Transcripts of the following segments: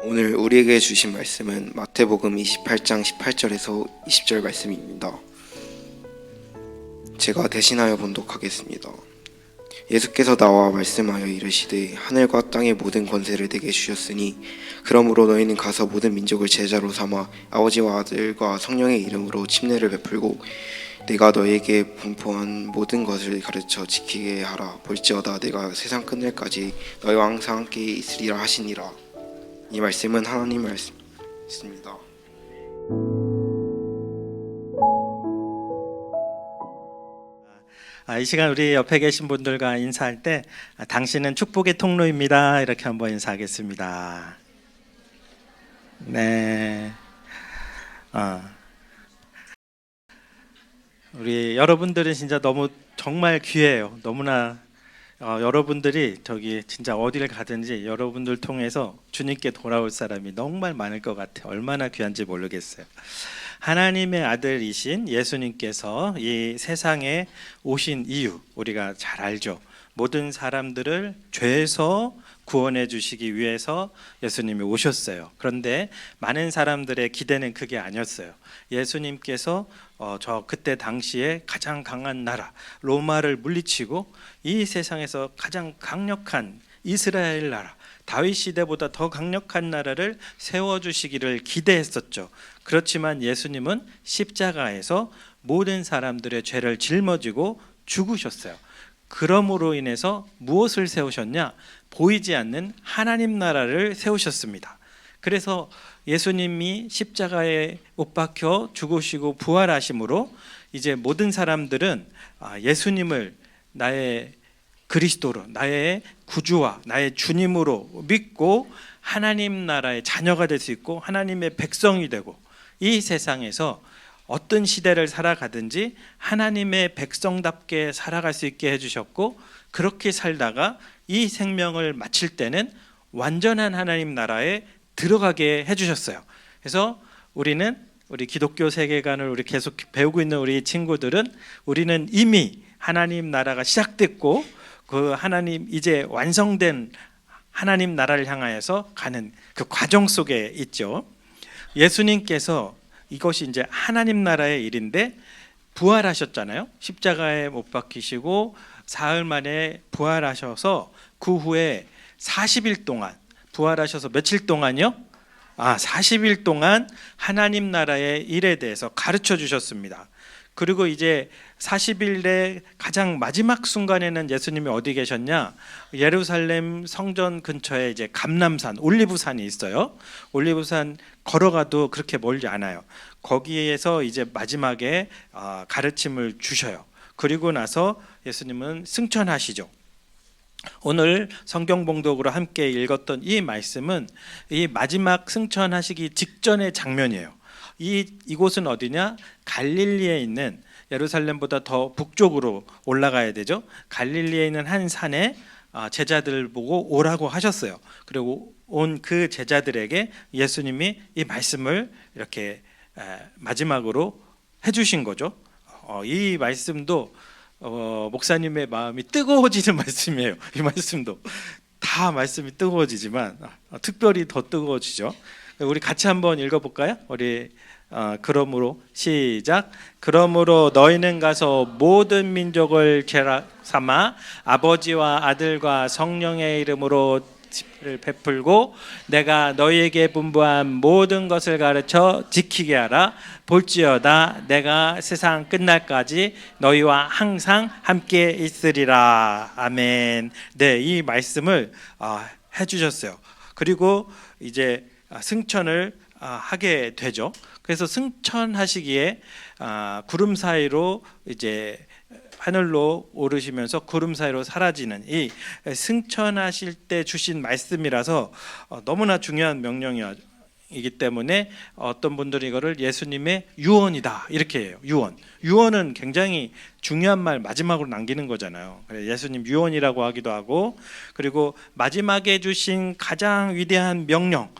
오늘 우리에게 주신 말씀은 마태복음 28장 18절에서 20절 말씀입니다. 제가 대신하여 번독하겠습니다. 예수께서 나와 말씀하여 이르시되 하늘과 땅의 모든 권세를 내게 주셨으니 그러므로 너희는 가서 모든 민족을 제자로 삼아 아버지와 아들과 성령의 이름으로 침례를 베풀고 내가 너희에게 분포한 모든 것을 가르쳐 지키게 하라. 볼지어다 내가 세상 끝날까지 너희와 항상 함께 있으리라 하시니라. 이 말씀은 하나님 말씀입니다. 이 시간 우리 옆에 계신 분들과 인사할 때 당신은 축복의 통로입니다 이렇게 한번 인사하겠습니다. 네. 우리 여러분들은 진짜 너무 정말 귀해요. 너무나 여러분들이 저기 진짜 어디를 가든지 여러분들 통해서 주님께 돌아올 사람이 정말 많을 것 같아요. 얼마나 귀한지 모르겠어요. 하나님의 아들이신 예수님께서 이 세상에 오신 이유 우리가 잘 알죠. 모든 사람들을 죄에서 구원해 주시기 위해서 예수님이 오셨어요. 그런데 많은 사람들의 기대는 그게 아니었어요. 예수님께서 저 그때 당시에 가장 강한 나라 로마를 물리치고 이 세상에서 가장 강력한 이스라엘 나라 다윗 시대보다 더 강력한 나라를 세워주시기를 기대했었죠. 그렇지만 예수님은 십자가에서 모든 사람들의 죄를 짊어지고 죽으셨어요. 그러므로 인해서 무엇을 세우셨냐? 보이지 않는 하나님 나라를 세우셨습니다. 그래서 예수님이 십자가에 못 박혀 죽으시고 부활하심으로 이제 모든 사람들은 예수님을 나의 그리스도로 나의 구주와 나의 주님으로 믿고 하나님 나라의 자녀가 될 수 있고 하나님의 백성이 되고 이 세상에서 어떤 시대를 살아가든지 하나님의 백성답게 살아갈 수 있게 해주셨고 그렇게 살다가 이 생명을 마칠 때는 완전한 하나님 나라에 들어가게 해주셨어요. 그래서 우리 기독교 세계관을 우리 계속 배우고 있는 우리 친구들은 우리는 이미 하나님 나라가 시작됐고 그 하나님 이제 완성된 하나님 나라를 향하여서 가는 그 과정 속에 있죠. 예수님께서 이것이 이제 하나님 나라의 일인데 부활하셨잖아요. 십자가에 못 박히시고 사흘 만에 부활하셔서 그 후에 40일 동안 부활하셔서 며칠 동안요? 40일 동안 하나님 나라의 일에 대해서 가르쳐 주셨습니다. 그리고 이제 40일의 가장 마지막 순간에는 예수님이 어디 계셨냐? 예루살렘 성전 근처에 이제 감람산, 올리브산이 있어요. 올리브산 걸어가도 그렇게 멀지 않아요. 거기에서 이제 마지막에 가르침을 주셔요. 그리고 나서 예수님은 승천하시죠. 오늘 성경 봉독으로 함께 읽었던 이 말씀은 이 마지막 승천하시기 직전의 장면이에요. 이곳은 어디냐? 갈릴리에 있는 예루살렘보다 더 북쪽으로 올라가야 되죠. 갈릴리에 있는 한 산에 제자들을 보고 오라고 하셨어요. 그리고 온 그 제자들에게 예수님이 이 말씀을 이렇게 마지막으로 해주신 거죠. 이 말씀도 목사님의 마음이 뜨거워지는 말씀이에요. 이 말씀도 다 말씀이 뜨거워지지만 특별히 더 뜨거워지죠. 우리 같이 한번 읽어볼까요? 우리 그러므로 시작. 그러므로 너희는 가서 모든 민족을 제자 삼아 아버지와 아들과 성령의 이름으로 를 베풀고 내가 너희에게 분부한 모든 것을 가르쳐 지키게 하라. 볼지어다 내가 세상 끝날까지 너희와 항상 함께 있으리라. 아멘. 네, 이 말씀을 해주셨어요. 그리고 이제 승천을 하게 되죠. 그래서 승천하시기에 구름 사이로 이제 하늘로 오르시면서 구름 사이로 사라지는 이 승천하실 때 주신 말씀이라서 너무나 중요한 명령이기 때문에 어떤 분들이 이거를 예수님의 유언이다 이렇게 해요. 유언은 굉장히 중요한 말 마지막으로 남기는 거잖아요. 예수님 유언이라고 하기도 하고 그리고 마지막에 주신 가장 위대한 명령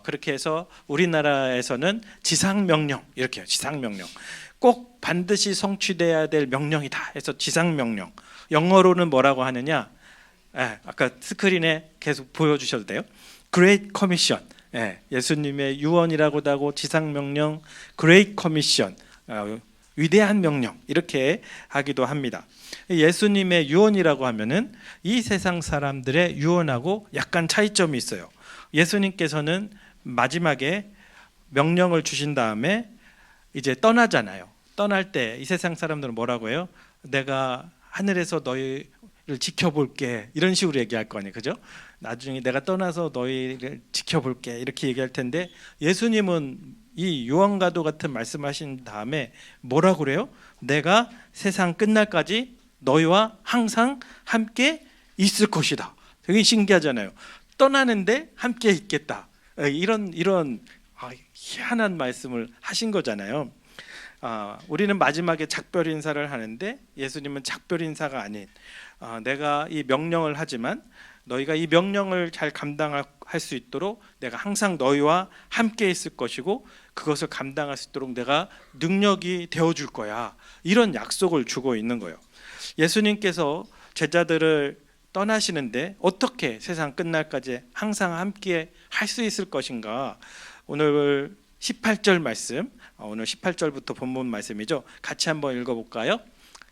그렇게 해서 우리나라에서는 지상명령 이렇게 해요. 지상명령 꼭 반드시 성취돼야 될 명령이다 해서 지상명령. 영어로는 뭐라고 하느냐? 아까 스크린에 계속 보여주셔도 돼요. Great Commission. 예수님의 유언이라고도 하고 지상 명령, 그레이트 커미션, 위대한 명령 이렇게 하기도 합니다. 예수님의 유언이라고 하면은 이 세상 사람들의 유언하고 약간 차이점이 있어요. 예수님께서는 마지막에 명령을 주신 다음에 이제 떠나잖아요. 떠날 때 이 세상 사람들은 뭐라고 해요? 내가 하늘에서 너희를 지켜볼게 이런 식으로 얘기할 거 아니에요, 그죠? 나중에 내가 떠나서 너희를 지켜볼게 이렇게 얘기할 텐데 예수님은 이 요한과도 같은 말씀하신 다음에 뭐라고 그래요? 내가 세상 끝날까지 너희와 항상 함께 있을 것이다. 되게 신기하잖아요. 떠나는데 함께 있겠다. 이런 희한한 말씀을 하신 거잖아요. 우리는 마지막에 작별 인사를 하는데 예수님은 작별 인사가 아닌 내가 이 명령을 하지만 너희가 이 명령을 잘 감당할 수 있도록 내가 항상 너희와 함께 있을 것이고 그것을 감당할 수 있도록 내가 능력이 되어줄 거야. 이런 약속을 주고 있는 거예요. 예수님께서 제자들을 떠나시는데 어떻게 세상 끝날까지 항상 함께 할 수 있을 것인가? 오늘 18절 말씀, 오늘 18절부터 본문 말씀이죠. 같이 한번 읽어볼까요?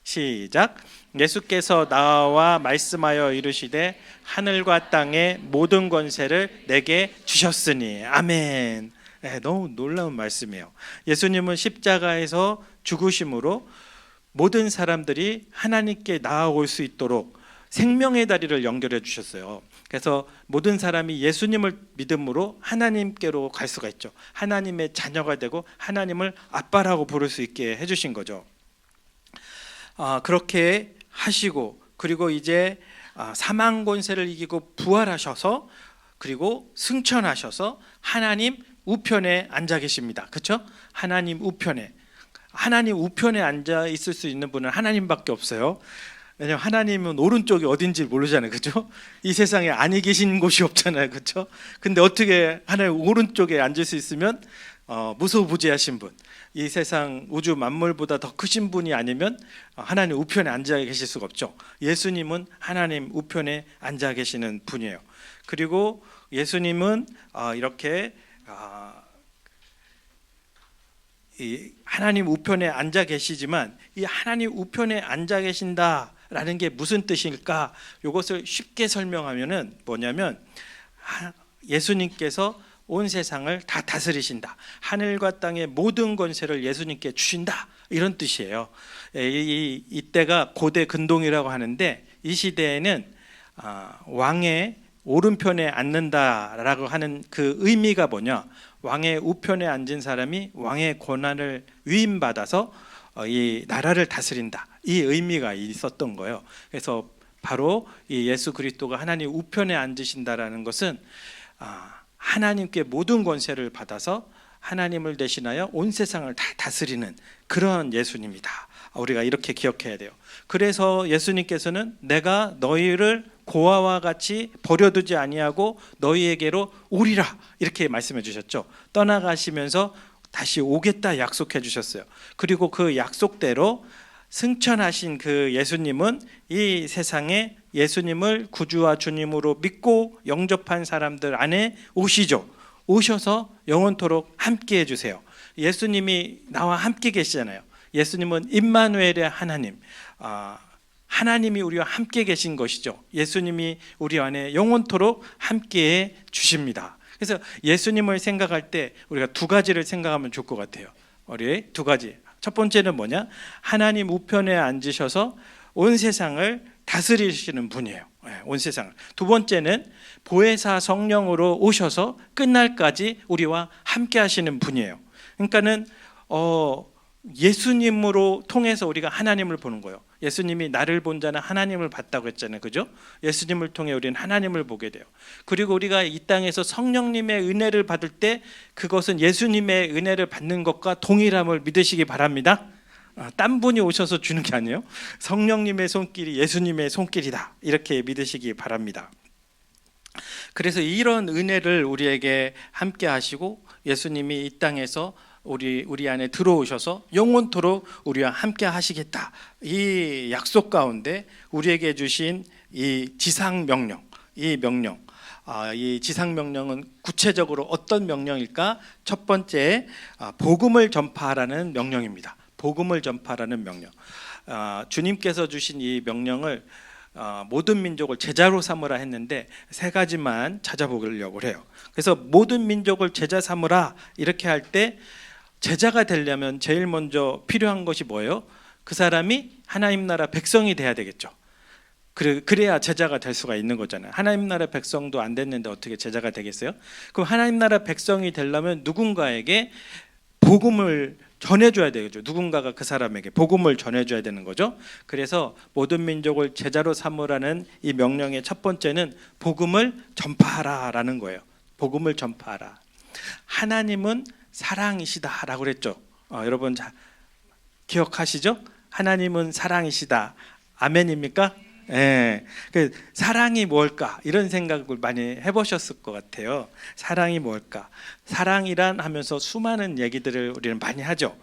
시작. 예수께서 나와 말씀하여 이르시되 하늘과 땅의 모든 권세를 내게 주셨으니. 아멘. 너무 놀라운 말씀이에요. 예수님은 십자가에서 죽으심으로 모든 사람들이 하나님께 나아올 수 있도록 생명의 다리를 연결해 주셨어요. 그래서 모든 사람이 예수님을 믿음으로 하나님께로 갈 수가 있죠. 하나님의 자녀가 되고 하나님을 아빠라고 부를 수 있게 해주신 거죠. 그렇게 하시고 그리고 이제 사망 권세를 이기고 부활하셔서 그리고 승천하셔서 하나님 우편에 앉아 계십니다. 그렇죠? 하나님 우편에 앉아 있을 수 있는 분은 하나님밖에 없어요. 왜냐하면 하나님은 오른쪽이 어딘지 모르잖아요, 그렇죠? 이 세상에 아니 계신 곳이 없잖아요, 그렇죠? 근데 어떻게 하나님 오른쪽에 앉을 수 있으면 무소부지하신 분, 이 세상 우주 만물보다 더 크신 분이 아니면 하나님 우편에 앉아 계실 수가 없죠. 예수님은 하나님 우편에 앉아 계시는 분이에요. 그리고 예수님은 이렇게 이 하나님 우편에 앉아 계시지만 이 하나님 우편에 앉아 계신다라는 게 무슨 뜻일까? 이것을 쉽게 설명하면은 뭐냐면 예수님께서 온 세상을 다 다스리신다. 하늘과 땅의 모든 권세를 예수님께 주신다. 이런 뜻이에요. 이때가 고대 근동이라고 하는데 이 시대에는 왕의 오른편에 앉는다라고 하는 그 의미가 뭐냐? 왕의 우편에 앉은 사람이 왕의 권한을 위임받아서 이 나라를 다스린다. 이 의미가 있었던 거예요. 그래서 바로 이 예수 그리스도가 하나님 우편에 앉으신다라는 것은 하나님께 모든 권세를 받아서 하나님을 대신하여 온 세상을 다 다스리는 그런 예수님이다. 우리가 이렇게 기억해야 돼요. 그래서 예수님께서는 내가 너희를 고아와 같이 버려두지 아니하고 너희에게로 오리라 이렇게 말씀해 주셨죠. 떠나가시면서 다시 오겠다 약속해 주셨어요. 그리고 그 약속대로 승천하신 그 예수님은 이 세상에 예수님을 구주와 주님으로 믿고 영접한 사람들 안에 오시죠. 오셔서 영원토록 함께 해주세요. 예수님이 나와 함께 계시잖아요. 예수님은 임마누엘의 하나님, 하나님이 우리와 함께 계신 것이죠. 예수님이 우리 안에 영원토록 함께해 주십니다. 그래서 예수님을 생각할 때 우리가 두 가지를 생각하면 좋을 것 같아요. 우리 두 가지. 첫 번째는 뭐냐? 하나님 우편에 앉으셔서 온 세상을 다스리시는 분이에요. 온 세상을. 두 번째는 보혜사 성령으로 오셔서 끝날까지 우리와 함께 하시는 분이에요. 그러니까는 예수님으로 통해서 우리가 하나님을 보는 거예요. 예수님이 나를 본 자는 하나님을 봤다고 했잖아요, 그죠? 예수님을 통해 우리는 하나님을 보게 돼요. 그리고 우리가 이 땅에서 성령님의 은혜를 받을 때 그것은 예수님의 은혜를 받는 것과 동일함을 믿으시기 바랍니다. 딴 분이 오셔서 주는 게 아니에요. 성령님의 손길이 예수님의 손길이다. 이렇게 믿으시기 바랍니다. 그래서 이런 은혜를 우리에게 함께 하시고 예수님이 이 땅에서 우리 안에 들어오셔서 영원토록 우리와 함께 하시겠다. 이 약속 가운데 우리에게 주신 이 지상 명령, 이 명령, 이 지상 명령은 구체적으로 어떤 명령일까? 첫 번째, 복음을 전파하라는 명령입니다. 복음을 전파하라는 명령. 주님께서 주신 이 명령을 모든 민족을 제자로 삼으라 했는데 세 가지만 찾아보려고 해요. 그래서 모든 민족을 제자 삼으라 이렇게 할 때 제자가 되려면 제일 먼저 필요한 것이 뭐예요? 그 사람이 하나님 나라 백성이 돼야 되겠죠. 그래야 제자가 될 수가 있는 거잖아요. 하나님 나라 백성도 안 됐는데 어떻게 제자가 되겠어요? 그럼 하나님 나라 백성이 되려면 누군가에게 복음을 전해줘야 되겠죠. 누군가가 그 사람에게 복음을 전해줘야 되는 거죠. 그래서 모든 민족을 제자로 삼으라는 이 명령의 첫 번째는 복음을 전파하라라는 거예요. 복음을 전파하라. 하나님은 사랑이시다라고 그랬죠. 여러분 기억하시죠? 하나님은 사랑이시다. 아멘입니까? 예. 그 사랑이 뭘까? 이런 생각을 많이 해보셨을 것 같아요. 사랑이 뭘까? 사랑이란 하면서 수많은 얘기들을 우리는 많이 하죠.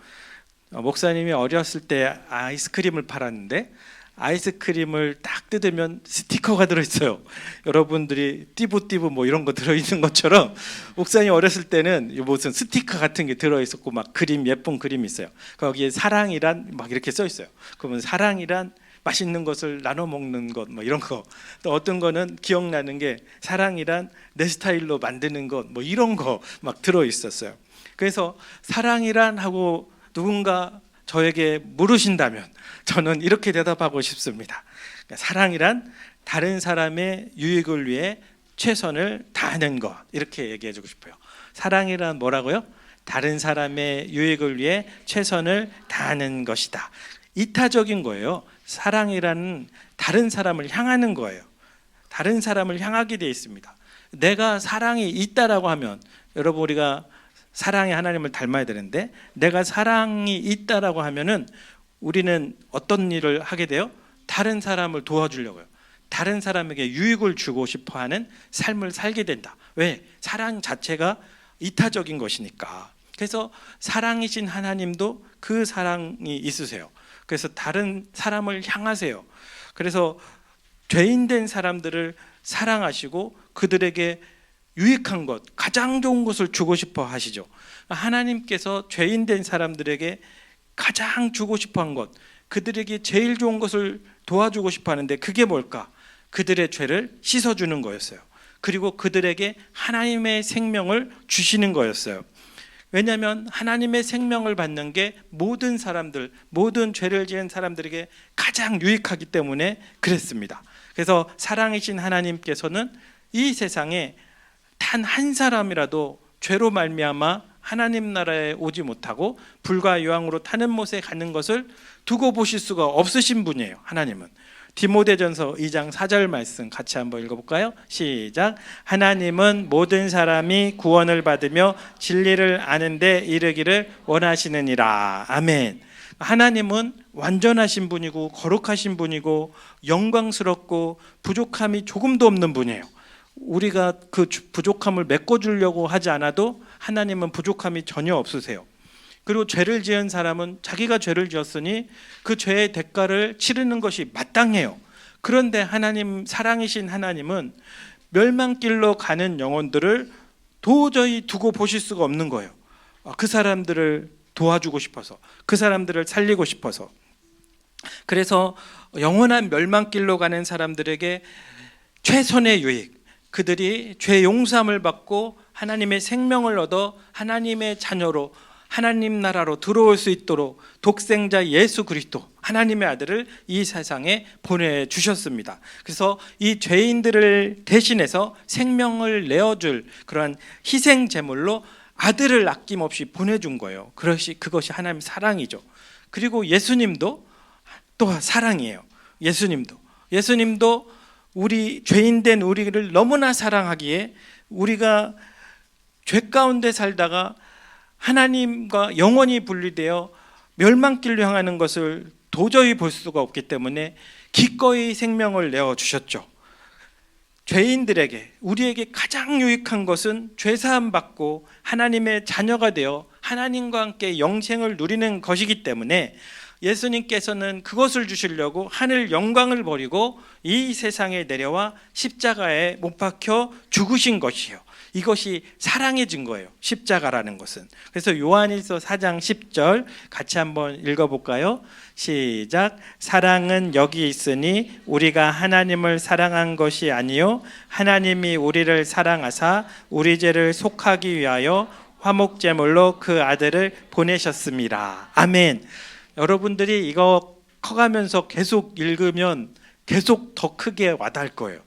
목사님이 어렸을 때 아이스크림을 팔았는데 아이스크림을 딱 뜯으면 스티커가 들어있어요. 여러분들이 띠부띠부 뭐 이런 거 들어있는 것처럼 목사님 어렸을 때는 무슨 스티커 같은 게 들어있었고 막 그림, 예쁜 그림이 있어요. 거기에 사랑이란 막 이렇게 써 있어요. 그러면 사랑이란 맛있는 것을 나눠 먹는 것 뭐 이런 거. 또 어떤 거는 기억나는 게 사랑이란 내 스타일로 만드는 것 뭐 이런 거 막 들어 있었어요. 그래서 사랑이란 하고 누군가 저에게 물으신다면 저는 이렇게 대답하고 싶습니다. 사랑이란 다른 사람의 유익을 위해 최선을 다하는 것, 이렇게 얘기해 주고 싶어요. 사랑이란 뭐라고요? 다른 사람의 유익을 위해 최선을 다하는 것이다. 이타적인 거예요. 사랑이라는 다른 사람을 향하는 거예요. 다른 사람을 향하게 되어 있습니다. 내가 사랑이 있다라고 하면, 여러분 우리가 사랑의 하나님을 닮아야 되는데, 내가 사랑이 있다라고 하면은 우리는 어떤 일을 하게 돼요? 다른 사람을 도와주려고요. 다른 사람에게 유익을 주고 싶어하는 삶을 살게 된다. 왜? 사랑 자체가 이타적인 것이니까. 그래서 사랑이신 하나님도 그 사랑이 있으세요. 그래서 다른 사람을 향하세요. 그래서 죄인된 사람들을 사랑하시고 그들에게 유익한 것, 가장 좋은 것을 주고 싶어 하시죠. 하나님께서 죄인된 사람들에게 가장 주고 싶어 한 것, 그들에게 제일 좋은 것을 도와주고 싶어 하는데 그게 뭘까? 그들의 죄를 씻어주는 거였어요. 그리고 그들에게 하나님의 생명을 주시는 거였어요. 왜냐하면 하나님의 생명을 받는 게 모든 사람들, 모든 죄를 지은 사람들에게 가장 유익하기 때문에 그랬습니다. 그래서 사랑이신 하나님께서는 이 세상에 단 한 사람이라도 죄로 말미암아 하나님 나라에 오지 못하고 불과 유황으로 타는 못에 가는 것을 두고 보실 수가 없으신 분이에요. 하나님은. 디모데전서 2장 4절 말씀 같이 한번 읽어볼까요? 시작. 하나님은 모든 사람이 구원을 받으며 진리를 아는 데 이르기를 원하시느니라. 아멘. 하나님은 완전하신 분이고 거룩하신 분이고 영광스럽고 부족함이 조금도 없는 분이에요. 우리가 그 부족함을 메꿔주려고 하지 않아도 하나님은 부족함이 전혀 없으세요. 그리고 죄를 지은 사람은 자기가 죄를 지었으니 그 죄의 대가를 치르는 것이 마땅해요. 그런데 하나님, 사랑이신 하나님은 멸망길로 가는 영혼들을 도저히 두고 보실 수가 없는 거예요. 그 사람들을 도와주고 싶어서, 그 사람들을 살리고 싶어서. 그래서 영원한 멸망길로 가는 사람들에게 최선의 유익, 그들이 죄 용서함을 받고 하나님의 생명을 얻어 하나님의 자녀로 하나님 나라로 들어올 수 있도록 독생자 예수 그리스도 하나님의 아들을 이 세상에 보내주셨습니다. 그래서 이 죄인들을 대신해서 생명을 내어줄 그러한 희생 제물로 아들을 아낌없이 보내준 거예요. 그것이 하나님의 사랑이죠. 그리고 예수님도 또 사랑이에요. 예수님도 우리 죄인된 우리를 너무나 사랑하기에 우리가 죄 가운데 살다가 하나님과 영원히 분리되어 멸망길로 향하는 것을 도저히 볼 수가 없기 때문에 기꺼이 생명을 내어주셨죠. 죄인들에게, 우리에게 가장 유익한 것은 죄사함 받고 하나님의 자녀가 되어 하나님과 함께 영생을 누리는 것이기 때문에 예수님께서는 그것을 주시려고 하늘 영광을 버리고 이 세상에 내려와 십자가에 못 박혀 죽으신 것이요. 이것이 사랑의 증거예요. 십자가라는 것은. 그래서 요한일서 4장 10절 같이 한번 읽어볼까요? 시작. 사랑은 여기 있으니 우리가 하나님을 사랑한 것이 아니요 하나님이 우리를 사랑하사 우리 죄를 속하기 위하여 화목제물로 그 아들을 보내셨습니다. 아멘. 여러분들이 이거 커가면서 계속 읽으면 계속 더 크게 와닿을 거예요.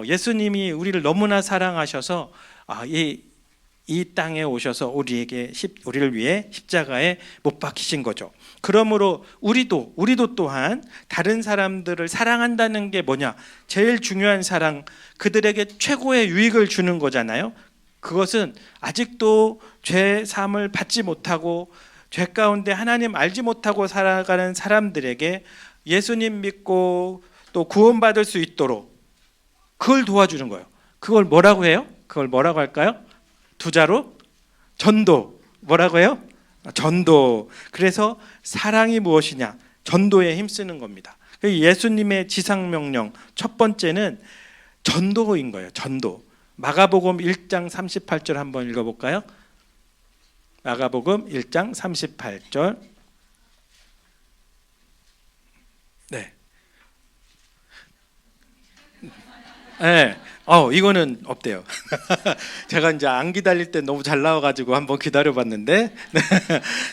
예수님이 우리를 너무나 사랑하셔서 이 땅에 오셔서 우리를 위해 십자가에 못 박히신 거죠. 그러므로 우리도 또한 다른 사람들을 사랑한다는 게 뭐냐? 제일 중요한 사랑, 그들에게 최고의 유익을 주는 거잖아요. 그것은 아직도 죄 사함을 받지 못하고 죄 가운데 하나님 알지 못하고 살아가는 사람들에게 예수님 믿고 또 구원받을 수 있도록 그걸 도와주는 거예요. 그걸 뭐라고 해요? 그걸 뭐라고 할까요? 두 자로 전도. 뭐라고 해요? 전도. 그래서 사랑이 무엇이냐? 전도에 힘쓰는 겁니다. 예수님의 지상명령 첫 번째는 전도인 거예요. 전도. 마가복음 1장 38절 한번 읽어볼까요? 마가복음 1장 38절. 네. 네. 이거는 없대요. 제가 이제 안 기다릴 때 너무 잘 나와가지고 한번 기다려봤는데,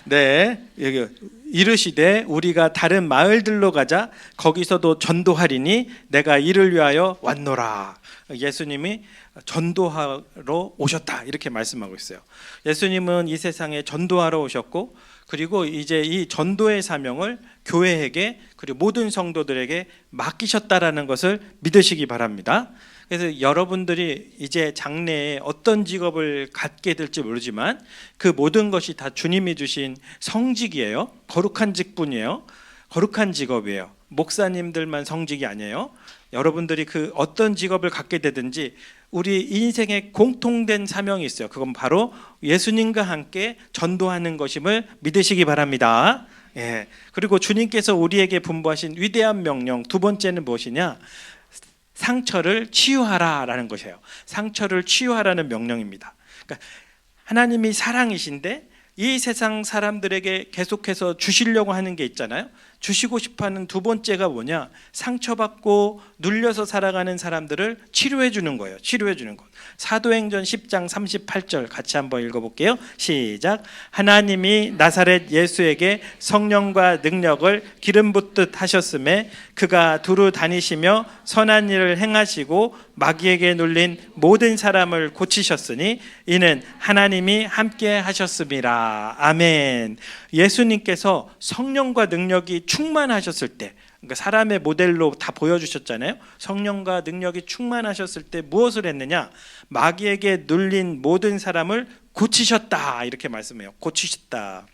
네, 여기 이르시되 우리가 다른 마을들로 가자. 거기서도 전도하리니 내가 이를 위하여 왔노라. 예수님이 전도하러 오셨다 이렇게 말씀하고 있어요. 예수님은 이 세상에 전도하러 오셨고, 그리고 이제 이 전도의 사명을 교회에게 그리고 모든 성도들에게 맡기셨다라는 것을 믿으시기 바랍니다. 그래서 여러분들이 이제 장래에 어떤 직업을 갖게 될지 모르지만 그 모든 것이 다 주님이 주신 성직이에요. 거룩한 직분이에요. 거룩한 직업이에요. 목사님들만 성직이 아니에요. 여러분들이 그 어떤 직업을 갖게 되든지 우리 인생에 공통된 사명이 있어요. 그건 바로 예수님과 함께 전도하는 것임을 믿으시기 바랍니다. 예. 그리고 주님께서 우리에게 분부하신 위대한 명령 두 번째는 무엇이냐? 상처를 치유하라라는 것이에요. 상처를 치유하라는 명령입니다. 그러니까 하나님이 사랑이신데 이 세상 사람들에게 계속해서 주시려고 하는 게 있잖아요. 주시고 싶어하는 두 번째가 뭐냐? 상처받고 눌려서 살아가는 사람들을 치료해 주는 거예요. 치료해 주는 것. 사도행전 10장 38절 같이 한번 읽어볼게요. 시작. 하나님이 나사렛 예수에게 성령과 능력을 기름 붓듯 하셨음에 그가 두루 다니시며 선한 일을 행하시고 마귀에게 눌린 모든 사람을 고치셨으니 이는 하나님이 함께 하셨습니다. 아멘. 예수님께서 성령과 능력이 충만하셨을 때, 그러니까 사람의 모델로 다 보여주셨잖아요. 성령과 능력이 충만하셨을 때 무엇을 했느냐? 마귀에게 눌린 모든 사람을 고치셨다 이렇게 말씀해요. 고치셨다.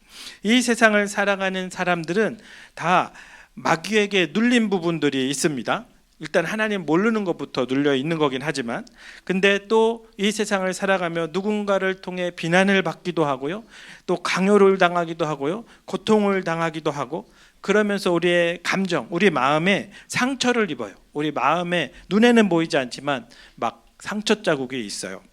이 세상을 살아가는 사람들은 다 마귀에게 눌린 부분들이 있습니다. 일단 하나님 모르는 것부터 눌려 있는 거긴 하지만, 근데 또 이 세상을 살아가며 누군가를 통해 비난을 받기도 하고요, 또 강요를 당하기도 하고요, 고통을 당하기도 하고, 그러면서 우리의 감정, 우리 마음에 상처를 입어요. 우리 마음에 눈에는 보이지 않지만 막 상처 자국이 있어요.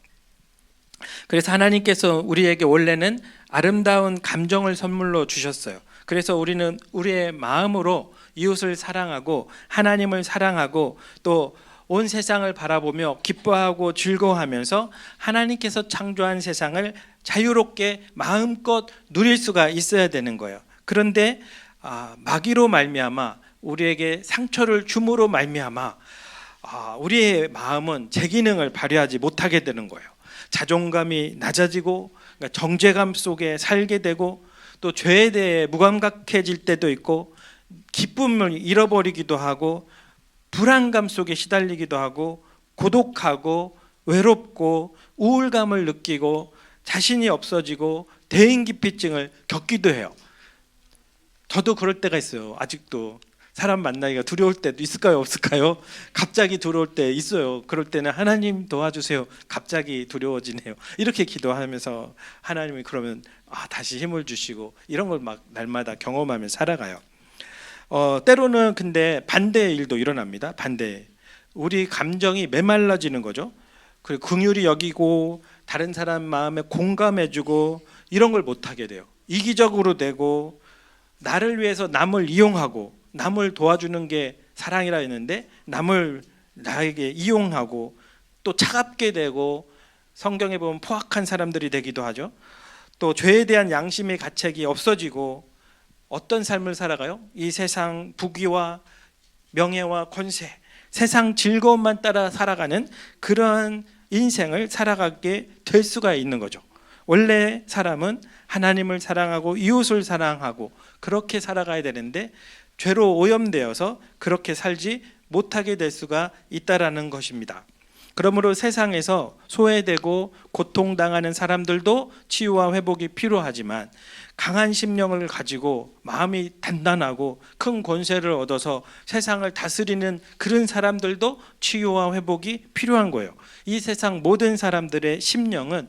그래서 하나님께서 우리에게 원래는 아름다운 감정을 선물로 주셨어요. 그래서 우리는 우리의 마음으로 이웃을 사랑하고 하나님을 사랑하고 또 온 세상을 바라보며 기뻐하고 즐거워하면서 하나님께서 창조한 세상을 자유롭게 마음껏 누릴 수가 있어야 되는 거예요. 그런데 마귀로 말미암아 우리에게 상처를 줌으로 말미암아 우리의 마음은 제 기능을 발휘하지 못하게 되는 거예요. 자존감이 낮아지고 그러니까 정죄감 속에 살게 되고 또 죄에 대해 무감각해질 때도 있고 기쁨을 잃어버리기도 하고 불안감 속에 시달리기도 하고 고독하고 외롭고 우울감을 느끼고 자신이 없어지고 대인기피증을 겪기도 해요. 저도 그럴 때가 있어요. 아직도 사람 만나기가 두려울 때도 있을까요, 없을까요? 갑자기 두려울 때 있어요. 그럴 때는 하나님 도와주세요. 갑자기 두려워지네요. 이렇게 기도하면서 하나님이 그러면 다시 힘을 주시고 이런 걸 막 날마다 경험하며 살아가요. 때로는 근데 반대의 일도 일어납니다. 반대. 우리 감정이 메말라지는 거죠. 그리고 긍휼히 여기고 다른 사람 마음에 공감해주고 이런 걸 못하게 돼요. 이기적으로 되고 나를 위해서 남을 이용하고 남을 도와주는 게 사랑이라 했는데 남을 나에게 이용하고 또 차갑게 되고 성경에 보면 포악한 사람들이 되기도 하죠. 또 죄에 대한 양심의 가책이 없어지고 어떤 삶을 살아가요? 이 세상 부귀와 명예와 권세, 세상 즐거움만 따라 살아가는 그런 인생을 살아가게 될 수가 있는 거죠. 원래 사람은 하나님을 사랑하고 이웃을 사랑하고 그렇게 살아가야 되는데 죄로 오염되어서 그렇게 살지 못하게 될 수가 있다라는 것입니다. 그러므로 세상에서 소외되고 고통당하는 사람들도 치유와 회복이 필요하지만 강한 심령을 가지고 마음이 단단하고 큰 권세를 얻어서 세상을 다스리는 그런 사람들도 치유와 회복이 필요한 거예요. 이 세상 모든 사람들의 심령은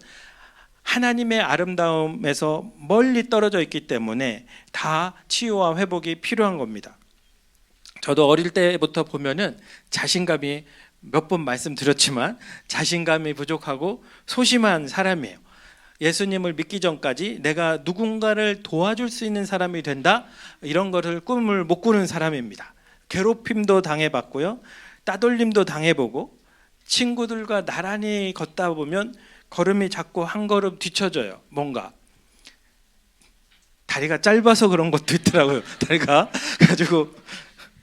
하나님의 아름다움에서 멀리 떨어져 있기 때문에 다 치유와 회복이 필요한 겁니다. 저도 어릴 때부터 보면은 자신감이 몇 번 말씀드렸지만 자신감이 부족하고 소심한 사람이에요. 예수님을 믿기 전까지 내가 누군가를 도와줄 수 있는 사람이 된다, 이런 거를 꿈을 못 꾸는 사람입니다. 괴롭힘도 당해봤고요, 따돌림도 당해보고 친구들과 나란히 걷다 보면 걸음이 자꾸 한 걸음 뒤쳐져요. 뭔가 다리가 짧아서 그런 것도 있더라고요. 다리가 가지고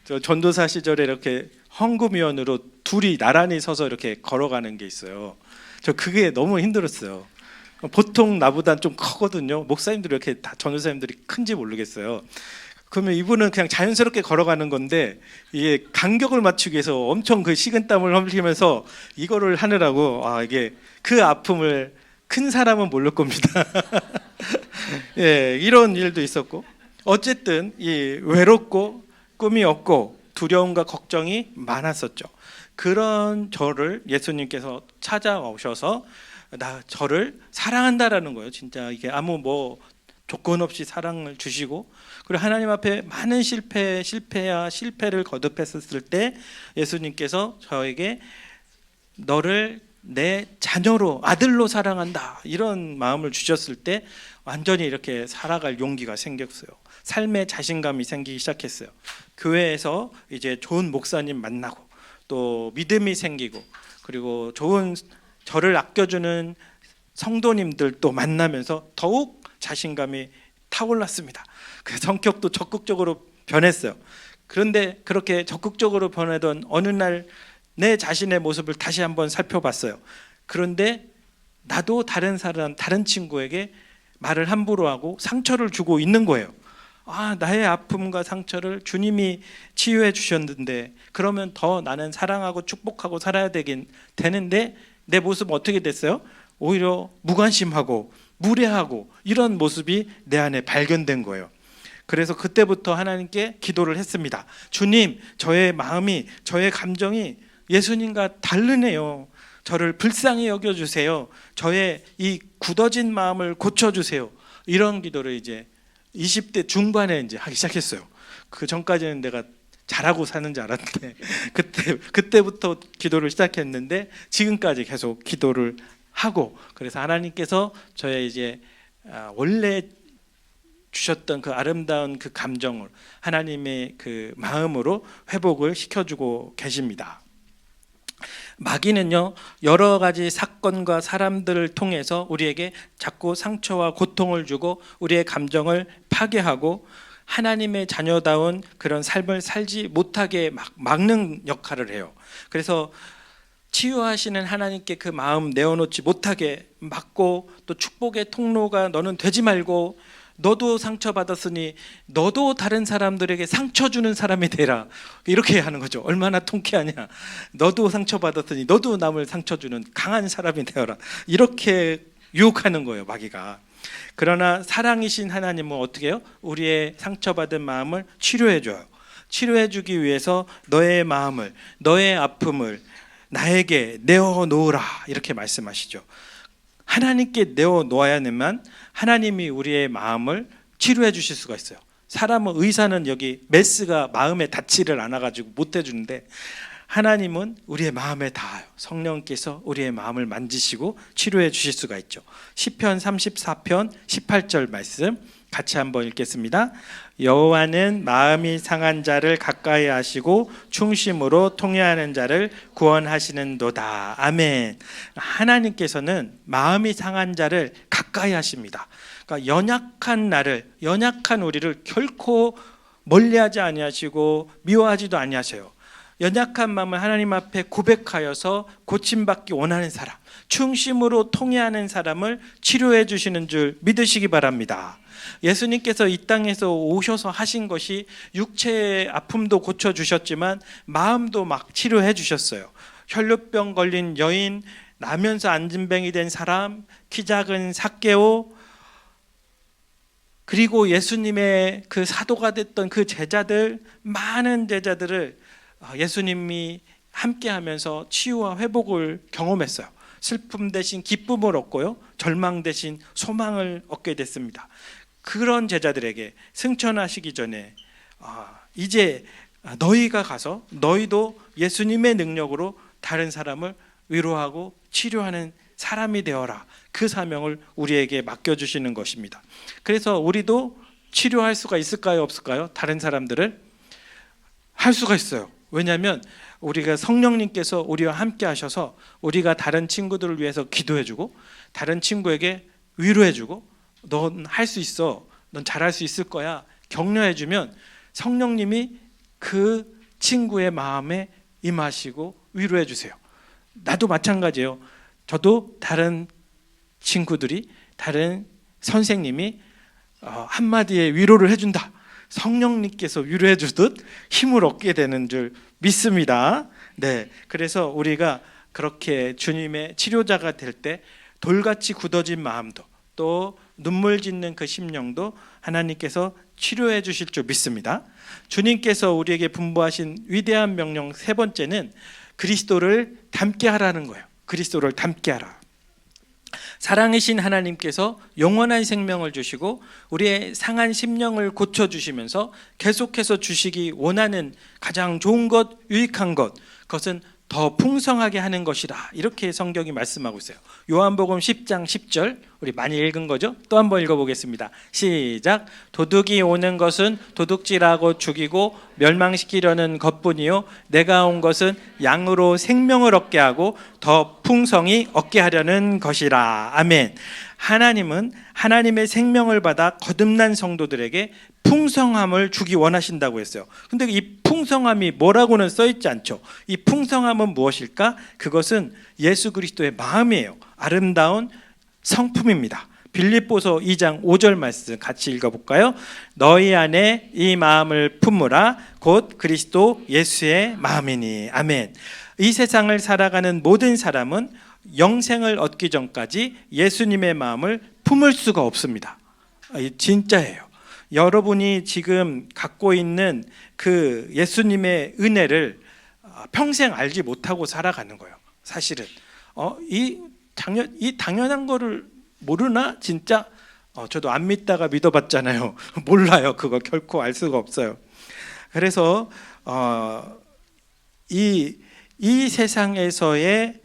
저 전도사 시절에 이렇게 헌금위원으로 둘이 나란히 서서 이렇게 걸어가는 게 있어요. 저 그게 너무 힘들었어요. 보통 나보다 좀 크거든요. 목사님들이 이렇게 다 전도사님들이 큰지 모르겠어요. 그러면 이분은 그냥 자연스럽게 걸어가는 건데 이게 간격을 맞추기 위해서 엄청 그 식은땀을 흘리면서 이거를 하느라고 이게 그 아픔을 큰 사람은 모를 겁니다. 예, 이런 일도 있었고 어쨌든 이 외롭고 꿈이 없고 두려움과 걱정이 많았었죠. 그런 저를 예수님께서 찾아오셔서 저를 사랑한다라는 거예요. 진짜 이게 아무 조건 없이 사랑을 주시고, 그리고 하나님 앞에 많은 실패를 거듭했었을 때 예수님께서 저에게 너를 내 자녀로, 아들로 사랑한다, 이런 마음을 주셨을 때 완전히 이렇게 살아갈 용기가 생겼어요. 삶의 자신감이 생기기 시작했어요. 교회에서 이제 좋은 목사님 만나고 또 믿음이 생기고, 그리고 좋은 저를 아껴주는 성도님들도 만나면서 더욱 자신감이 타올랐습니다. 그 성격도 적극적으로 변했어요. 그런데 그렇게 적극적으로 변하던 어느 날 내 자신의 모습을 다시 한번 살펴봤어요. 그런데 나도 다른 친구에게 말을 함부로 하고 상처를 주고 있는 거예요. 나의 아픔과 상처를 주님이 치유해 주셨는데 그러면 더 나는 사랑하고 축복하고 살아야 되는데 내 모습은 어떻게 됐어요? 오히려 무관심하고 무례하고 이런 모습이 내 안에 발견된 거예요. 그래서 그때부터 하나님께 기도를 했습니다. 주님, 저의 마음이, 저의 감정이 예수님과 다르네요. 저를 불쌍히 여겨주세요. 저의 이 굳어진 마음을 고쳐주세요. 이런 기도를 이제 20대 중반에 이제 하기 시작했어요. 그 전까지는 내가 잘하고 사는 줄 알았는데 그때부터 기도를 시작했는데 지금까지 계속 기도를 하고, 그래서 하나님께서 저의 이제 원래 주셨던 그 아름다운 그 감정을 하나님의 그 마음으로 회복을 시켜주고 계십니다. 마귀는요, 여러 가지 사건과 사람들을 통해서 우리에게 자꾸 상처와 고통을 주고 우리의 감정을 파괴하고 하나님의 자녀다운 그런 삶을 살지 못하게 막는 역할을 해요. 그래서 치유하시는 하나님께 그 마음 내어놓지 못하게 막고, 또 축복의 통로가 너는 되지 말고 너도 상처받았으니 너도 다른 사람들에게 상처 주는 사람이 되라, 이렇게 하는 거죠. 얼마나 통쾌하냐. 너도 상처받았으니 너도 남을 상처 주는 강한 사람이 되어라, 이렇게 유혹하는 거예요, 마귀가. 그러나 사랑이신 하나님은 어떻게 해요? 우리의 상처받은 마음을 치료해 줘요. 치료해 주기 위해서 너의 마음을, 너의 아픔을 나에게 내어놓으라 이렇게 말씀하시죠. 하나님께 내어놓아야만 하나님이 우리의 마음을 치료해 주실 수가 있어요. 사람은, 의사는 여기 메스가 마음에 닿지를 않아가지고 못 해주는데 하나님은 우리의 마음에 닿아요. 성령께서 우리의 마음을 만지시고 치료해 주실 수가 있죠. 시편 34편 18절 말씀 같이 한번 읽겠습니다. 여호와는 마음이 상한 자를 가까이 하시고 충심으로 통회하는 자를 구원하시는도다. 아멘. 하나님께서는 마음이 상한 자를 가까이 하십니다. 그러니까 연약한 나를, 연약한 우리를 결코 멀리하지 아니하시고 미워하지도 아니하세요. 연약한 마음을 하나님 앞에 고백하여서 고침받기 원하는 사람, 충심으로 통회하는 사람을 치료해 주시는 줄 믿으시기 바랍니다. 예수님께서 이 땅에서 오셔서 하신 것이 육체의 아픔도 고쳐주셨지만 마음도 막 치료해 주셨어요. 혈루병 걸린 여인, 나면서 안진뱅이 된 사람, 키 작은 삭개오, 그리고 예수님의 그 사도가 됐던 그 제자들, 많은 제자들을 예수님이 함께하면서 치유와 회복을 경험했어요. 슬픔 대신 기쁨을 얻고요, 절망 대신 소망을 얻게 됐습니다. 그런 제자들에게 승천하시기 전에 이제 너희가 가서 너희도 예수님의 능력으로 다른 사람을 위로하고 치료하는 사람이 되어라. 그 사명을 우리에게 맡겨주시는 것입니다. 그래서 우리도 치료할 수가 있을까요, 없을까요? 다른 사람들을 할 수가 있어요. 왜냐하면 우리가 성령님께서 우리와 함께 하셔서 우리가 다른 친구들을 위해서 기도해주고 다른 친구에게 위로해주고 넌 할 수 있어, 넌 잘할 수 있을 거야 격려해주면 성령님이 그 친구의 마음에 임하시고 위로해주세요. 나도 마찬가지예요. 저도 다른 친구들이, 다른 선생님이 한마디의 위로를 해준다, 성령님께서 위로해 주듯 힘을 얻게 되는 줄 믿습니다. 네, 그래서 우리가 그렇게 주님의 치료자가 될 때 돌같이 굳어진 마음도 또 눈물 짓는 그 심령도 하나님께서 치료해 주실 줄 믿습니다. 주님께서 우리에게 분부하신 위대한 명령 세 번째는 그리스도를 닮게 하라는 거예요. 그리스도를 닮게 하라. 사랑이신 하나님께서 영원한 생명을 주시고 우리의 상한 심령을 고쳐주시면서 계속해서 주시기 원하는 가장 좋은 것, 유익한 것, 그것은 더 풍성하게 하는 것이라, 이렇게 성경이 말씀하고 있어요. 요한복음 10장 10절, 우리 많이 읽은 거죠? 또 한번 읽어보겠습니다. 시작. 도둑이 오는 것은 도둑질하고 죽이고 멸망시키려는 것뿐이요 내가 온 것은 양으로 생명을 얻게 하고 더 풍성히 얻게 하려는 것이라. 아멘. 하나님은 하나님의 생명을 받아 거듭난 성도들에게 풍성함을 주기 원하신다고 했어요. 근데 이 풍성함이 뭐라고는 써있지 않죠. 이 풍성함은 무엇일까? 그것은 예수 그리스도의 마음이에요. 아름다운 성품입니다. 빌립보서 2장 5절 말씀 같이 읽어볼까요? 너희 안에 이 마음을 품으라. 곧 그리스도 예수의 마음이니. 아멘. 이 세상을 살아가는 모든 사람은 영생을 얻기 전까지 예수님의 마음을 품을 수가 없습니다. 진짜예요. 여러분이 지금 갖고 있는 그 예수님의 은혜를 평생 알지 못하고 살아가는 거예요. 사실은 이 당연한 거를 모르나? 진짜 저도 안 믿다가 믿어봤잖아요. 몰라요. 그거 결코 알 수가 없어요. 그래서 이 세상에서의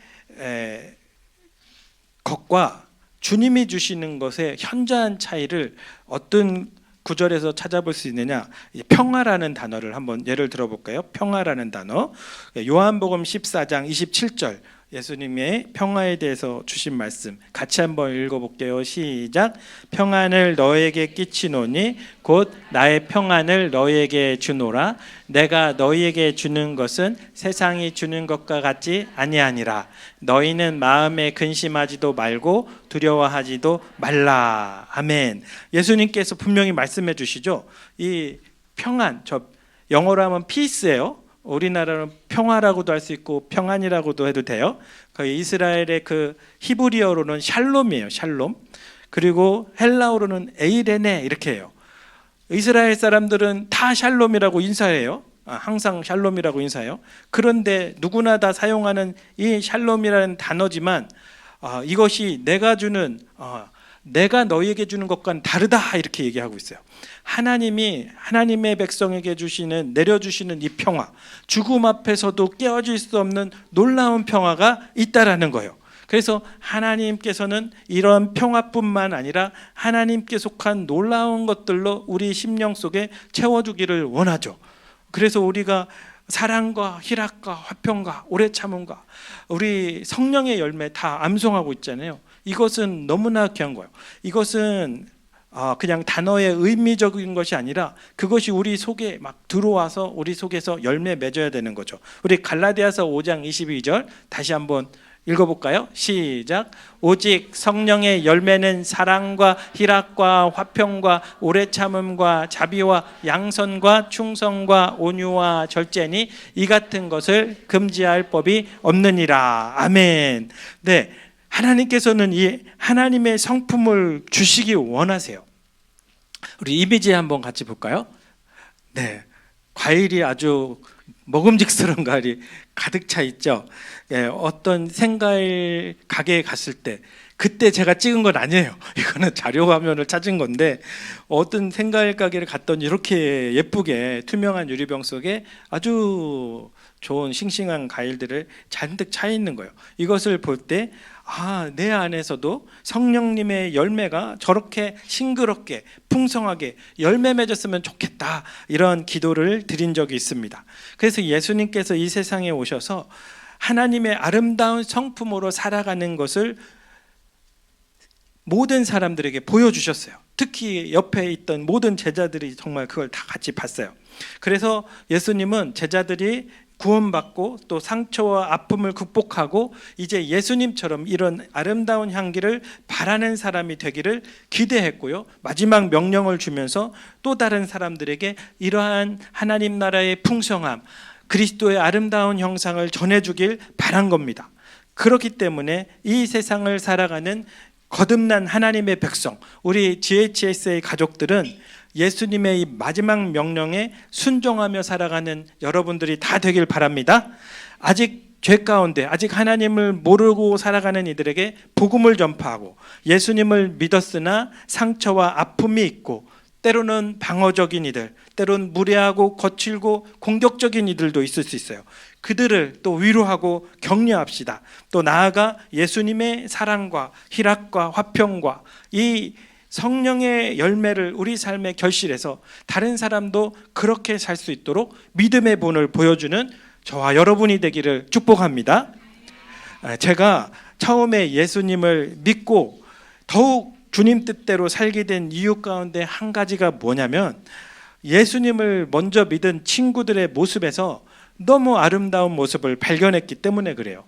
것과 주님이 주시는 것의 현저한 차이를 어떤 구절에서 찾아볼 수 있느냐? 평화라는 단어를 한번 예를 들어볼까요? 평화라는 단어, 요한복음 14장 27절, 예수님의 평화에 대해서 주신 말씀 같이 한번 읽어볼게요. 시작. 평안을 너에게 끼치노니 곧 나의 평안을 너에게 주노라. 내가 너희에게 주는 것은 세상이 주는 것과 같지 아니하니라. 너희는 마음에 근심하지도 말고 두려워하지도 말라. 아멘. 예수님께서 분명히 말씀해 주시죠. 이 평안, 저 영어로 하면 peace예요. 우리나라는 평화라고도 할 수 있고 평안이라고도 해도 돼요. 그 이스라엘의 그 히브리어로는 샬롬이에요. 샬롬. 그리고 헬라어로는 에이레네 이렇게 해요. 이스라엘 사람들은 다 샬롬이라고 인사해요. 항상 샬롬이라고 인사해요. 그런데 누구나 다 사용하는 이 샬롬이라는 단어지만 이것이 내가 주는 내가 너희에게 주는 것과는 다르다 이렇게 얘기하고 있어요. 하나님이 하나님의 백성에게 내려주시는 이 평화, 죽음 앞에서도 깨어질 수 없는 놀라운 평화가 있다라는 거예요. 그래서 하나님께서는 이런 평화뿐만 아니라 하나님께 속한 놀라운 것들로 우리 심령 속에 채워주기를 원하죠. 그래서 우리가 사랑과 희락과 화평과 오래 참음과 우리 성령의 열매 다 암송하고 있잖아요. 이것은 너무나 귀한 거예요. 이것은 그냥 단어의 의미적인 것이 아니라 그것이 우리 속에 막 들어와서 우리 속에서 열매 맺어야 되는 거죠. 우리 갈라디아서 5장 22절 다시 한번 읽어볼까요? 시작. 오직 성령의 열매는 사랑과 희락과 화평과 오래 참음과 자비와 양선과 충성과 온유와 절제니 이 같은 것을 금지할 법이 없느니라. 아멘. 네, 하나님께서는 이 하나님의 성품을 주시기 원하세요. 우리 이미지 한번 같이 볼까요? 네, 과일이 아주 먹음직스러운 과일이 가득 차 있죠. 예, 어떤 생과일 가게에 갔을 때 그때 제가 찍은 건 아니에요. 이거는 자료 화면을 찾은 건데 어떤 생과일 가게를 갔더니 이렇게 예쁘게 투명한 유리병 속에 아주 좋은 싱싱한 과일들을 잔뜩 차 있는 거예요. 이것을 볼 때 내 안에서도 성령님의 열매가 저렇게 싱그럽게 풍성하게 열매 맺었으면 좋겠다, 이런 기도를 드린 적이 있습니다. 그래서 예수님께서 이 세상에 오셔서 하나님의 아름다운 성품으로 살아가는 것을 모든 사람들에게 보여주셨어요. 특히 옆에 있던 모든 제자들이 정말 그걸 다 같이 봤어요. 그래서 예수님은 제자들이 구원받고 또 상처와 아픔을 극복하고 이제 예수님처럼 이런 아름다운 향기를 바라는 사람이 되기를 기대했고요. 마지막 명령을 주면서 또 다른 사람들에게 이러한 하나님 나라의 풍성함, 그리스도의 아름다운 형상을 전해주길 바란 겁니다. 그렇기 때문에 이 세상을 살아가는 거듭난 하나님의 백성, 우리 GHS의 가족들은 예수님의 이 마지막 명령에 순종하며 살아가는 여러분들이 다 되길 바랍니다. 아직 죄 가운데 아직 하나님을 모르고 살아가는 이들에게 복음을 전파하고 예수님을 믿었으나 상처와 아픔이 있고 때로는 방어적인 이들, 때로는 무례하고 거칠고 공격적인 이들도 있을 수 있어요. 그들을 또 위로하고 격려합시다. 또 나아가 예수님의 사랑과 희락과 화평과 이 성령의 열매를 우리 삶에 결실해서 다른 사람도 그렇게 살 수 있도록 믿음의 본을 보여주는 저와 여러분이 되기를 축복합니다. 제가 처음에 예수님을 믿고 더욱 주님 뜻대로 살게 된 이유 가운데 한 가지가 뭐냐면 예수님을 먼저 믿은 친구들의 모습에서 너무 아름다운 모습을 발견했기 때문에 그래요.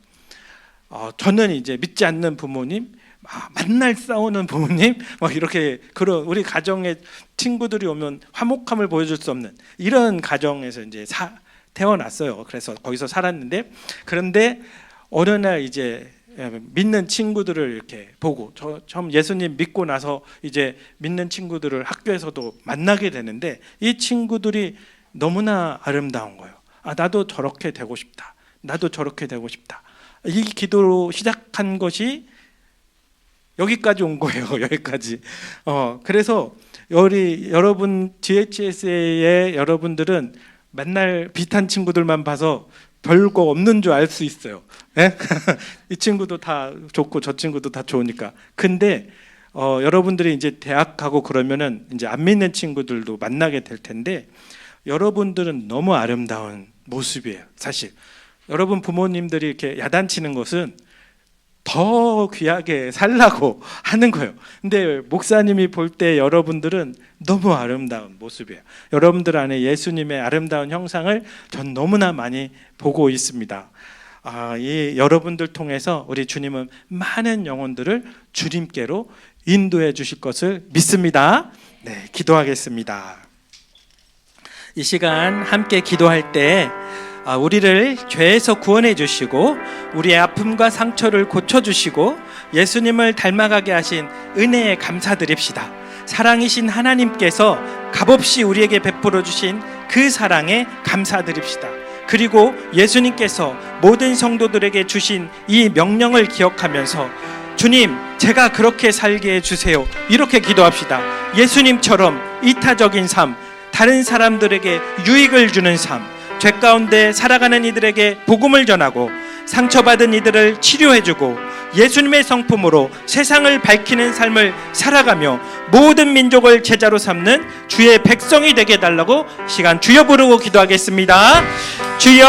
저는 이제 믿지 않는 부모님, 맨날 싸우는 부모님, 이렇게 그런 우리 가정에 친구들이 오면 화목함을 보여줄 수 없는 이런 가정에서 이제 태어났어요. 그래서 거기서 살았는데, 그런데 어느 날 이제 믿는 친구들을 이렇게 보고, 저 처음 예수님 믿고 나서 이제 믿는 친구들을 학교에서도 만나게 되는데 이 친구들이 너무나 아름다운 거예요. 나도 저렇게 되고 싶다. 나도 저렇게 되고 싶다. 이 기도로 시작한 것이 여기까지 온 거예요. 여기까지. 그래서 여러분 GHS의 여러분들은 맨날 비슷한 친구들만 봐서 별거 없는 줄 알 수 있어요. 네? 이 친구도 다 좋고 저 친구도 다 좋으니까. 근데 여러분들이 이제 대학 가고 그러면은 이제 안 믿는 친구들도 만나게 될 텐데 여러분들은 너무 아름다운 모습이에요. 사실 여러분 부모님들이 이렇게 야단치는 것은 더 귀하게 살라고 하는 거예요. 근데 목사님이 볼 때 여러분들은 너무 아름다운 모습이에요. 여러분들 안에 예수님의 아름다운 형상을 전 너무나 많이 보고 있습니다. 이 여러분들 통해서 우리 주님은 많은 영혼들을 주님께로 인도해 주실 것을 믿습니다. 네, 기도하겠습니다. 이 시간 함께 기도할 때 우리를 죄에서 구원해 주시고 우리의 아픔과 상처를 고쳐주시고 예수님을 닮아가게 하신 은혜에 감사드립시다. 사랑이신 하나님께서 값없이 우리에게 베풀어 주신 그 사랑에 감사드립시다. 그리고 예수님께서 모든 성도들에게 주신 이 명령을 기억하면서 주님, 제가 그렇게 살게 해주세요. 이렇게 기도합시다. 예수님처럼 이타적인 삶, 다른 사람들에게 유익을 주는 삶, 죄 가운데 살아가는 이들에게 복음을 전하고 상처받은 이들을 치료해주고 예수님의 성품으로 세상을 밝히는 삶을 살아가며 모든 민족을 제자로 삼는 주의 백성이 되게 해달라고 시간 주여 부르고 기도하겠습니다. 주여!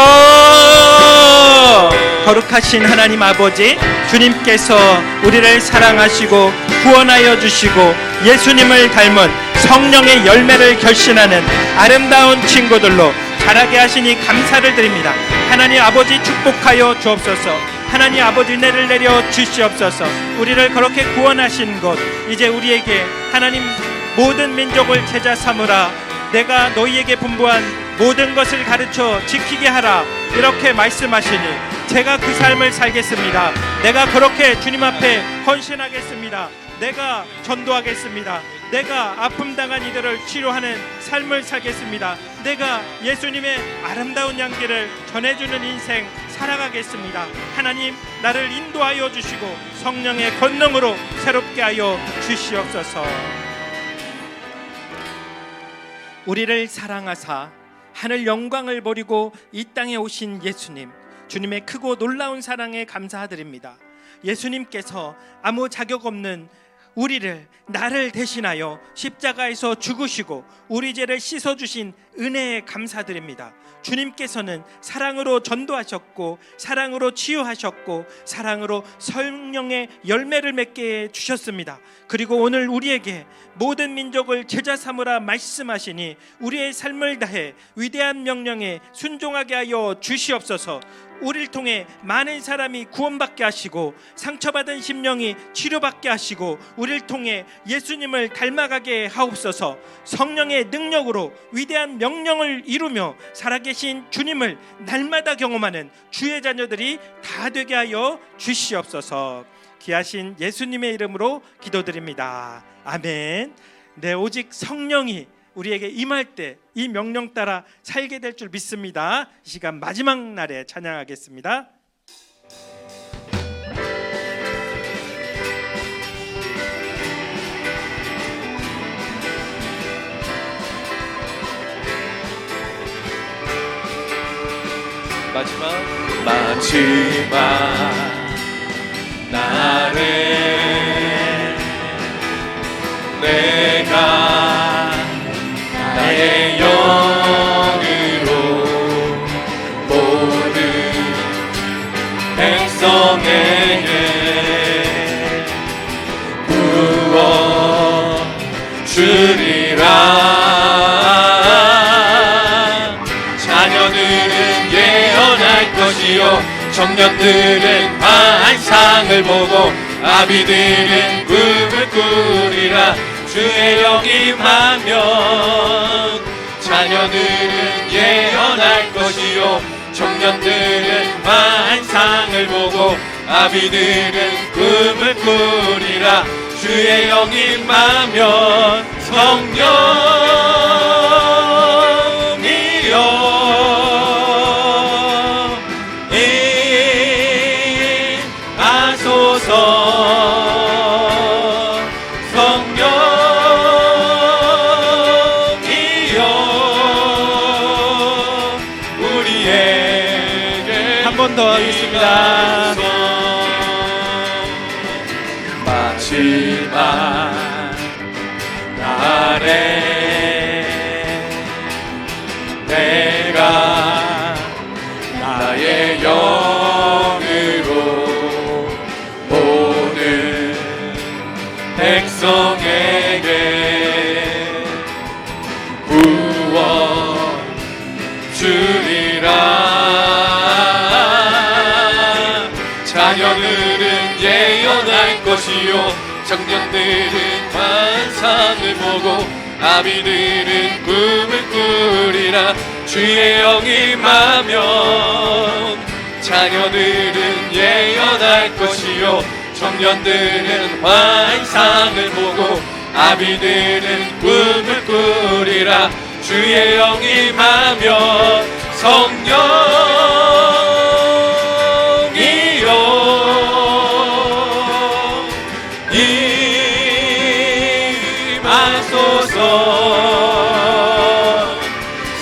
거룩하신 하나님 아버지, 주님께서 우리를 사랑하시고 구원하여 주시고 예수님을 닮은 성령의 열매를 결신하는 아름다운 친구들로 자라게 하시니 감사를 드립니다. 하나님 아버지, 축복하여 주옵소서. 하나님 아버지, 은혜를 내려 주시옵소서. 우리를 그렇게 구원하신 것, 이제 우리에게 하나님 모든 민족을 제자 삼으라, 내가 너희에게 분부한 모든 것을 가르쳐 지키게 하라, 이렇게 말씀하시니 제가 그 삶을 살겠습니다. 내가 그렇게 주님 앞에 헌신하겠습니다. 내가 전도하겠습니다. 내가 아픔 당한 이들을 치료하는 삶을 살겠습니다. 내가 예수님의 아름다운 향기를 전해주는 인생 살아가겠습니다. 하나님, 나를 인도하여 주시고 성령의 권능으로 새롭게 하여 주시옵소서. 우리를 사랑하사 하늘 영광을 버리고 이 땅에 오신 예수님, 주님의 크고 놀라운 사랑에 감사드립니다. 예수님께서 아무 자격 없는 우리를, 나를 대신하여 십자가에서 죽으시고 우리 죄를 씻어주신 은혜에 감사드립니다. 주님께서는 사랑으로 전도하셨고 사랑으로 치유하셨고 사랑으로 성령의 열매를 맺게 해주셨습니다. 그리고 오늘 우리에게 모든 민족을 제자 삼으라 말씀하시니 우리의 삶을 다해 위대한 명령에 순종하게 하여 주시옵소서. 우리를 통해 많은 사람이 구원받게 하시고 상처받은 심령이 치료받게 하시고 우리를 통해 예수님을 닮아가게 하옵소서. 성령의 능력으로 위대한 명령을 이루며 살아계신 주님을 날마다 경험하는 주의 자녀들이 다 되게 하여 주시옵소서. 귀하신 예수님의 이름으로 기도드립니다. 아멘. 네, 오직 성령이 우리에게 임할 때 이 명령 따라 살게 될 줄 믿습니다. 이 시간 마지막 날에 찬양하겠습니다. 마지막 날에 내가 나의 영으로 모든 백성에게 부어 주리라. 자녀들은 예언할 것이요 청년들은 환상을 보고 아비들은 꿈을 꾸리라. 주의 영이 임하면 자녀들은 예언할 것이요 청년들은 환상을 보고 아비들은 꿈을 꾸리라. 주의 영이 임하면 성령이여 더 하겠습니다. 마지막 날에 내가 나의 영으로 모든 백성에게 부어 주리라. 자녀들은 예언할 것이요 청년들은 환상을 보고 아비들은 꿈을 꾸리라. 주의 영이 임하면 자녀들은 예언할 것이요 청년들은 환상을 보고 아비들은 꿈을 꾸리라. 주의 영이 임하면 성령이여 임하소서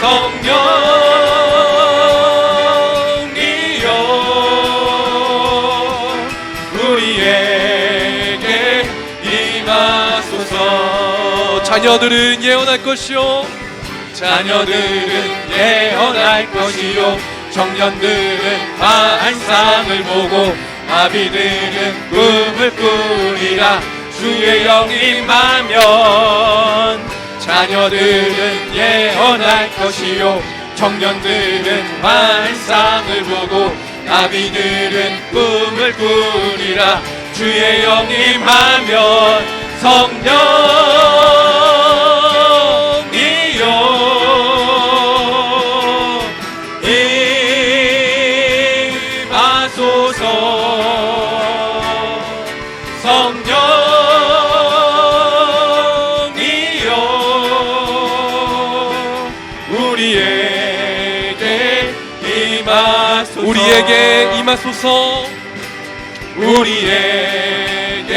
성령이여 우리에게 임하소서 자녀들은 예언할 것이요 자녀들은 예언할 것이요 청년들은 환상을 보고 아비들은 꿈을 꾸리라 주의 영이 임하면 자녀들은 예언할 것이요 청년들은 환상을 보고 아비들은 꿈을 꾸리라 주의 영이 임하면 성령이여 임하소서 성령이여 우리에게 임하소서 우리에게 임하소서 우리에게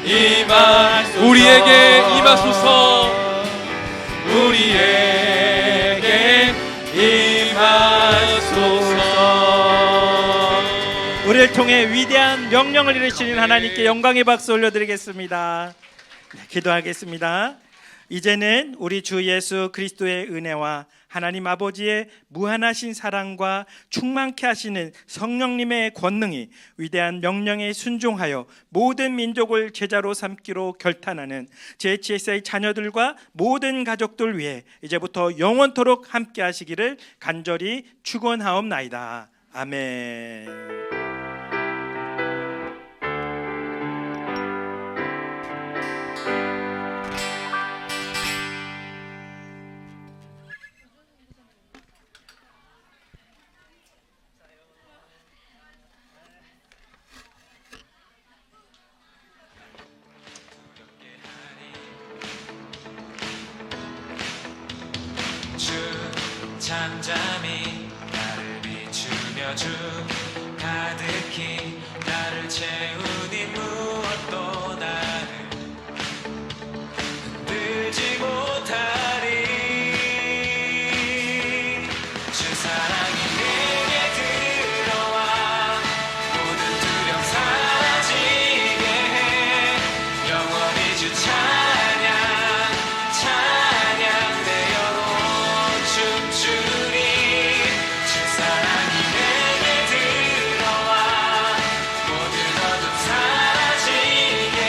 임하소서 우리에게 임하소서 우리에게 임하소서 우리를 통해 위대한 명령을 이루시는 하나님께 영광의 박수 올려드리겠습니다. 네, 기도하겠습니다. 이제는 우리 주 예수 그리스도의 은혜와 하나님 아버지의 무한하신 사랑과 충만케 하시는 성령님의 권능이 위대한 명령에 순종하여 모든 민족을 제자로 삼기로 결단하는 JHS의 자녀들과 모든 가족들 위해 이제부터 영원토록 함께 하시기를 간절히 축원하옵나이다. 아멘. 주 잠잠히 나를 비추며 주 가득히 나를 채우니 무엇도 나를 흔들지 못하리 주 사랑이 내게 들어와 모든 두려움 사라지게 해 영원히 주 찬양 내 영혼 춤추리 주 사랑이 내게 들어와 모든 어둠 사라지게 해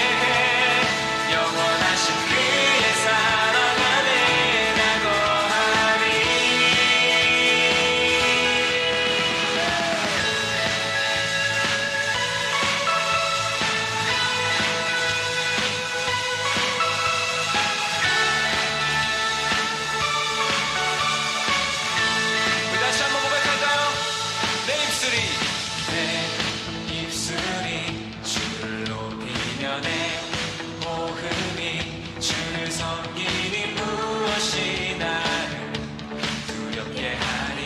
영원하신 그의 사랑 안에 나 거하리 우리 다시 한번 고백할까요? 내 입술이 주를 높이며 내 호흡이 주를 섬기니 무엇이 나를 두렵게 하리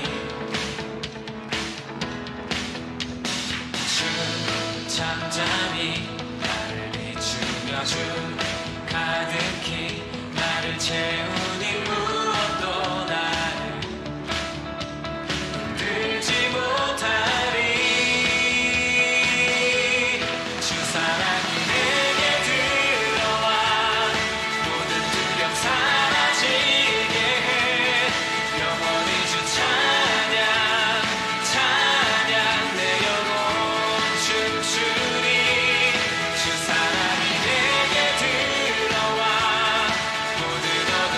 주 잠잠히 나를 비추며 주 가득히 나를 채우니 무엇도 나를 흔들지 못하리 주 사랑이 내게 들어와 모든 두려움 사라지게 해 영원히 주 찬양 내 영혼 춤추리 주 사랑이 내게 들어와 모든 어둠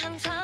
항상